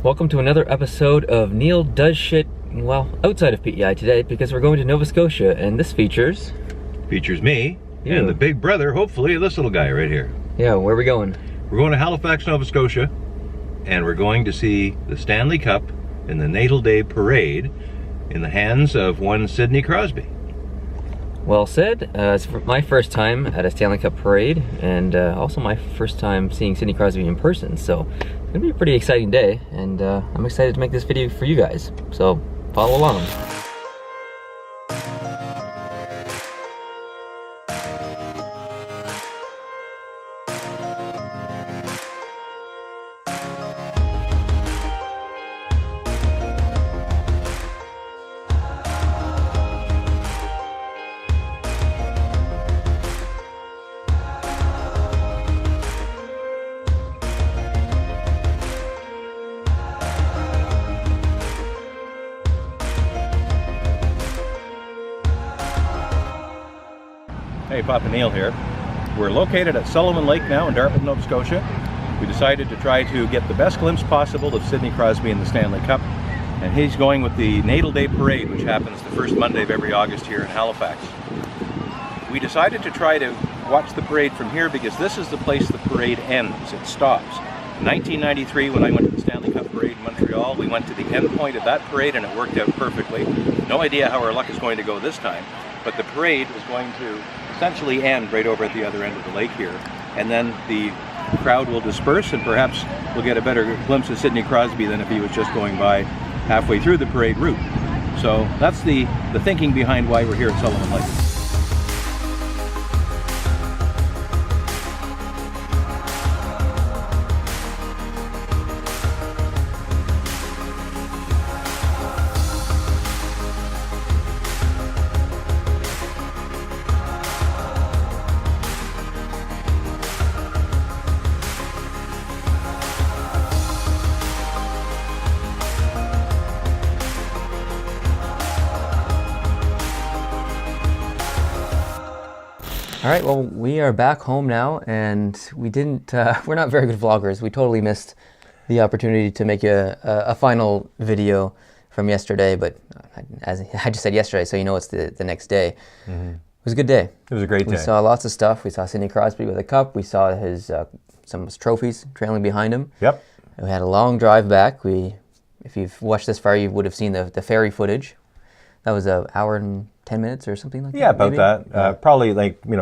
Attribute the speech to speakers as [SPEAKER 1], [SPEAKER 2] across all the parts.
[SPEAKER 1] Welcome to another episode of Neil Does Shit, well, outside of PEI today, because we're going to Nova Scotia, and this features
[SPEAKER 2] me and the big brother, hopefully, this little guy right here.
[SPEAKER 1] Yeah, where are we going?
[SPEAKER 2] We're going to Halifax, Nova Scotia, and we're going to see the Stanley Cup in the Natal Day Parade in the hands of one Sidney Crosby.
[SPEAKER 1] Well said. It's my first time at a Stanley Cup parade, and also my first time seeing Sidney Crosby in person, so it's going to be a pretty exciting day, and I'm excited to make this video for you guys, so follow along.
[SPEAKER 2] Hey, Papa Neil here. We're located at Sullivan Lake now in Dartmouth, Nova Scotia. We decided to try to get the best glimpse possible of Sidney Crosby in the Stanley Cup, and he's going with the Natal Day Parade, which happens the first Monday of every August here in Halifax. We decided to try to watch the parade from here because this is the place the parade ends. It stops. In 1993, when I went to the Stanley Cup Parade in Montreal, we went to the end point of that parade and it worked out perfectly. No idea how our luck is going to go this time, but the parade is going to essentially end right over at the other end of the lake here, and then the crowd will disperse and perhaps we'll get a better glimpse of Sidney Crosby than if he was just going by halfway through the parade route. So that's the thinking behind why we're here at Sullivan Lake.
[SPEAKER 1] All right, well, we are back home now, and we're not very good vloggers. We totally missed the opportunity to make a final video from yesterday, but as I just said yesterday, so you know it's the next day. Mm-hmm. It was a good day. It was a great day. We saw lots of stuff. We saw Sidney Crosby with a cup. We saw some of his trophies trailing behind him. Yep. And we had a long drive back. If you've watched this far, you would have seen the ferry footage. That was an hour and 10 minutes or something like that? Yeah,
[SPEAKER 2] about maybe? That. Probably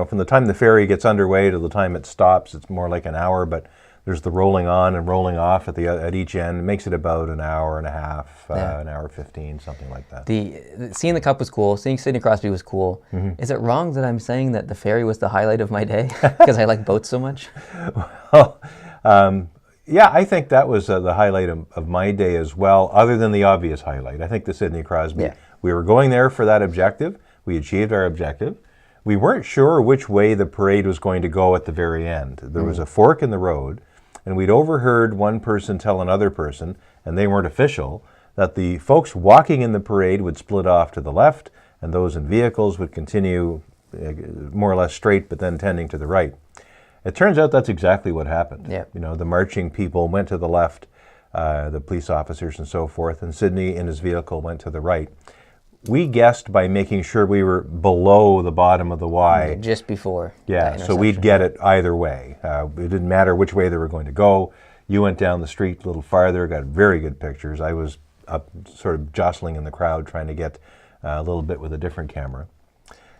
[SPEAKER 2] from the time the ferry gets underway to the time it stops, it's more like an hour, but there's the rolling on and rolling off at each end. It makes it about an hour and a half, an hour 15, something like that.
[SPEAKER 1] Seeing the cup was cool. Seeing Sidney Crosby was cool. Mm-hmm. Is it wrong that I'm saying that the ferry was the highlight of my day because I like boats so much?
[SPEAKER 2] Well, yeah, I think that was the highlight of my day as well, other than the obvious highlight. I think the Sidney Crosby. Yeah. We were going there for that objective. We achieved our objective. We weren't sure which way the parade was going to go at the very end. There was a fork in the road, and we'd overheard one person tell another person, and they weren't official, that the folks walking in the parade would split off to the left, and those in vehicles would continue more or less straight, but then tending to the right. It turns out that's exactly what happened. Yeah. The marching people went to the left, the police officers and so forth, and Sidney in his vehicle went to the right. We guessed by making sure we were below the bottom of the Y.
[SPEAKER 1] Just before.
[SPEAKER 2] Yeah, so we'd get it either way. It didn't matter which way they were going to go. You went down the street a little farther, got very good pictures. I was up sort of jostling in the crowd trying to get a little bit with a different camera.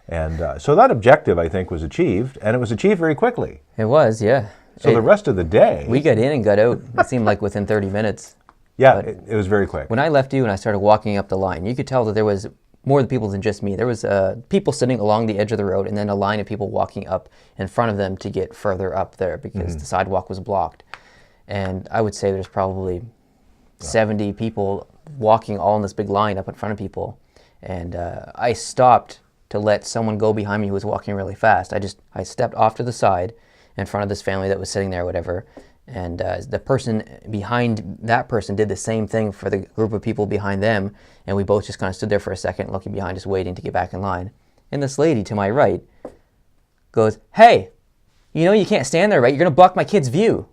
[SPEAKER 2] And so that objective, I think, was achieved, and it was achieved very quickly.
[SPEAKER 1] It was, yeah.
[SPEAKER 2] So the rest of the day...
[SPEAKER 1] We got in and got out, it seemed like within 30 minutes.
[SPEAKER 2] Yeah, it was very quick.
[SPEAKER 1] When I left you and I started walking up the line, you could tell that there was more people than just me. There was people sitting along the edge of the road and then a line of people walking up in front of them to get further up there because the sidewalk was blocked. And I would say there's probably 70 people walking all in this big line up in front of people. And I stopped to let someone go behind me who was walking really fast. I stepped off to the side in front of this family that was sitting there or whatever. And the person behind that person did the same thing for the group of people behind them, and we both just kind of stood there for a second, looking behind, just waiting to get back in line. And this lady to my right goes, "Hey, you can't stand there, right? You're going to block my kid's view."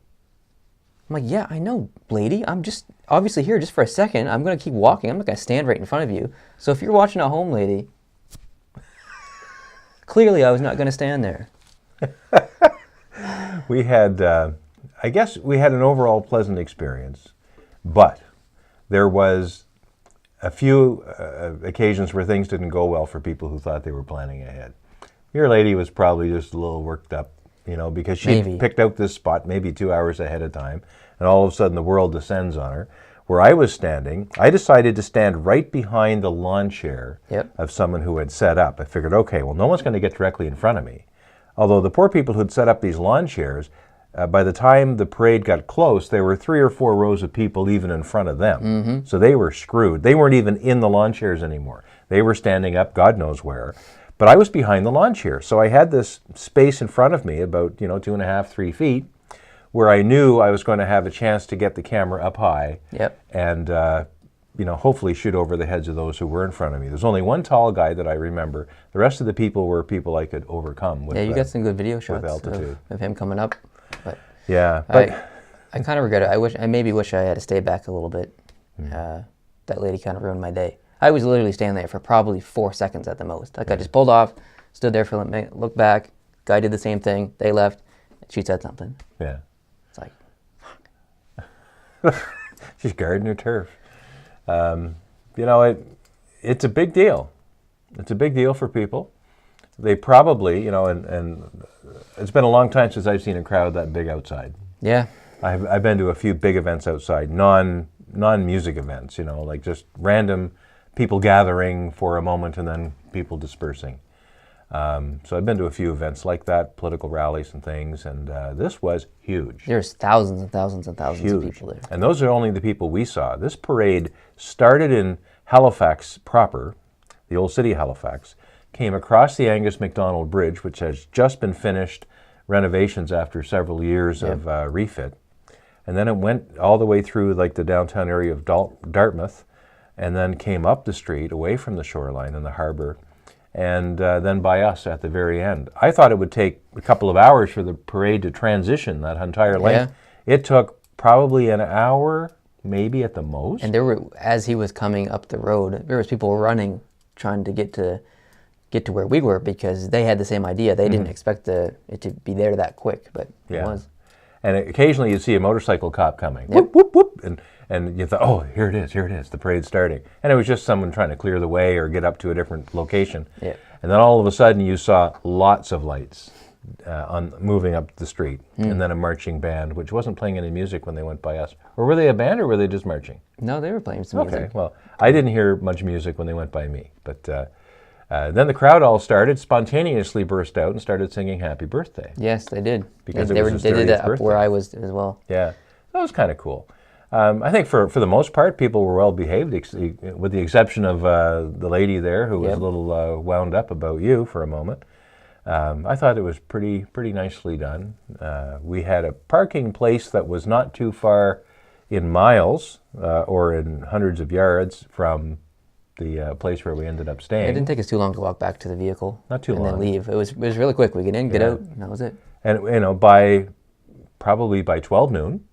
[SPEAKER 1] I'm like, "Yeah, I know, lady. I'm just obviously here just for a second. I'm going to keep walking. I'm not going to stand right in front of you. So if you're watching at home, lady, clearly I was not going to stand there.
[SPEAKER 2] We had, I guess we had an overall pleasant experience, but there was a few occasions where things didn't go well for people who thought they were planning ahead. Your lady was probably just a little worked up, you know, because she picked out this spot maybe 2 hours ahead of time, and all of a sudden the world descends on her. Where I was standing, I decided to stand right behind the lawn chair of someone who had set up. I figured, okay, well, no one's going to get directly in front of me. Although the poor people who'd set up these lawn chairs, by the time the parade got close, there were 3 or 4 rows of people even in front of them. So they were screwed. They weren't even in the lawn chairs anymore. They were standing up God knows where. But I was behind the lawn chair. So I had this space in front of me, about 2.5, 3 feet, where I knew I was going to have a chance to get the camera up high and hopefully shoot over the heads of those who were in front of me. There's only one tall guy that I remember. The rest of the people were people I could overcome with
[SPEAKER 1] you got some good video shots
[SPEAKER 2] altitude.
[SPEAKER 1] Of him coming up. But I kind of regret it. I maybe wish I had to stay back a little bit. That lady kind of ruined my day. I was literally standing there for probably 4 seconds at the most. Like I just pulled off, stood there for a minute, looked back. Guy did the same thing. They left. She said something.
[SPEAKER 2] Yeah.
[SPEAKER 1] It's like, fuck.
[SPEAKER 2] She's guarding her turf. It's a big deal. It's a big deal for people. They probably, and it's been a long time since I've seen a crowd that big outside.
[SPEAKER 1] Yeah.
[SPEAKER 2] I've been to a few big events outside, non-music events, like just random people gathering for a moment and then people dispersing. So I've been to a few events like that, political rallies and things, and this was huge.
[SPEAKER 1] There's thousands and thousands and thousands of people there.
[SPEAKER 2] And those are only the people we saw. This parade started in Halifax proper, the old city of Halifax, came across the Angus MacDonald Bridge, which has just been finished, renovations after several years of refit. And then it went all the way through like the downtown area of Dartmouth, and then came up the street away from the shoreline and the harbor, and then by us at the very end. I thought it would take a couple of hours for the parade to transition that entire length. It took probably an hour, maybe at the most.
[SPEAKER 1] And there were, as he was coming up the road, there was people running, trying to get to where we were, because they had the same idea. They didn't expect it to be there that quick, but it was.
[SPEAKER 2] And occasionally you'd see a motorcycle cop coming, whoop, whoop, whoop, and you thought, oh, here it is, the parade's starting. And it was just someone trying to clear the way or get up to a different location. Yeah. And then all of a sudden you saw lots of lights moving up the street, and then a marching band, which wasn't playing any music when they went by us. Or were they a band, or were they just marching?
[SPEAKER 1] No, they were playing some music.
[SPEAKER 2] Okay, well, I didn't hear much music when they went by me, but then the crowd all spontaneously burst out and started singing Happy Birthday.
[SPEAKER 1] Yes, they did.
[SPEAKER 2] Because
[SPEAKER 1] they did that up where I was as well.
[SPEAKER 2] Yeah, that was kind of cool. I think for the most part, people were well behaved, with the exception of the lady there who was a little wound up about you for a moment. I thought it was pretty nicely done. We had a parking place that was not too far in miles or in hundreds of yards from the place where we ended up staying.
[SPEAKER 1] It didn't take us too long to walk back to the vehicle.
[SPEAKER 2] Not too long.
[SPEAKER 1] And then leave. It was really quick. We get in, get out, and that was it.
[SPEAKER 2] And probably by 12 noon,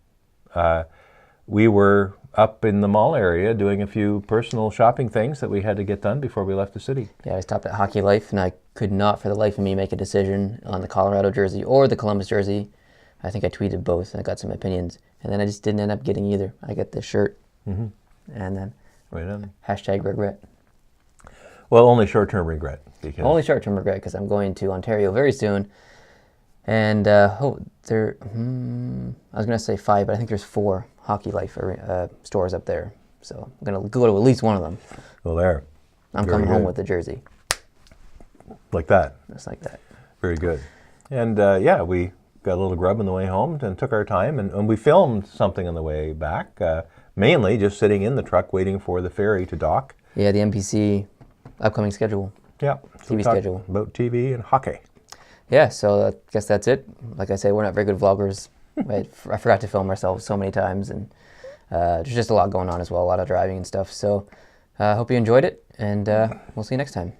[SPEAKER 2] we were up in the mall area doing a few personal shopping things that we had to get done before we left the city.
[SPEAKER 1] Yeah, I stopped at Hockey Life, and I could not for the life of me make a decision on the Colorado jersey or the Columbus jersey. I think I tweeted both, and I got some opinions. And then I just didn't end up getting either. I got the shirt, and then #regret.
[SPEAKER 2] Well, only short-term regret.
[SPEAKER 1] Only short-term regret, because I'm going to Ontario very soon. And I was going to say 5, but I think there's 4 Hockey Life stores up there. So I'm going to go to at least one of them.
[SPEAKER 2] Well, there.
[SPEAKER 1] I'm coming home with the jersey.
[SPEAKER 2] Like that?
[SPEAKER 1] Just like that.
[SPEAKER 2] Very good. And we got a little grub on the way home and took our time. And we filmed something on the way back, mainly just sitting in the truck waiting for the ferry to dock.
[SPEAKER 1] Yeah, the MPC upcoming schedule.
[SPEAKER 2] Yeah.
[SPEAKER 1] TV schedule.
[SPEAKER 2] About TV and hockey.
[SPEAKER 1] Yeah, so I guess that's it. Like I say, we're not very good vloggers. I forgot to film ourselves so many times, and there's just a lot going on as well, a lot of driving and stuff. So I hope you enjoyed it, and we'll see you next time.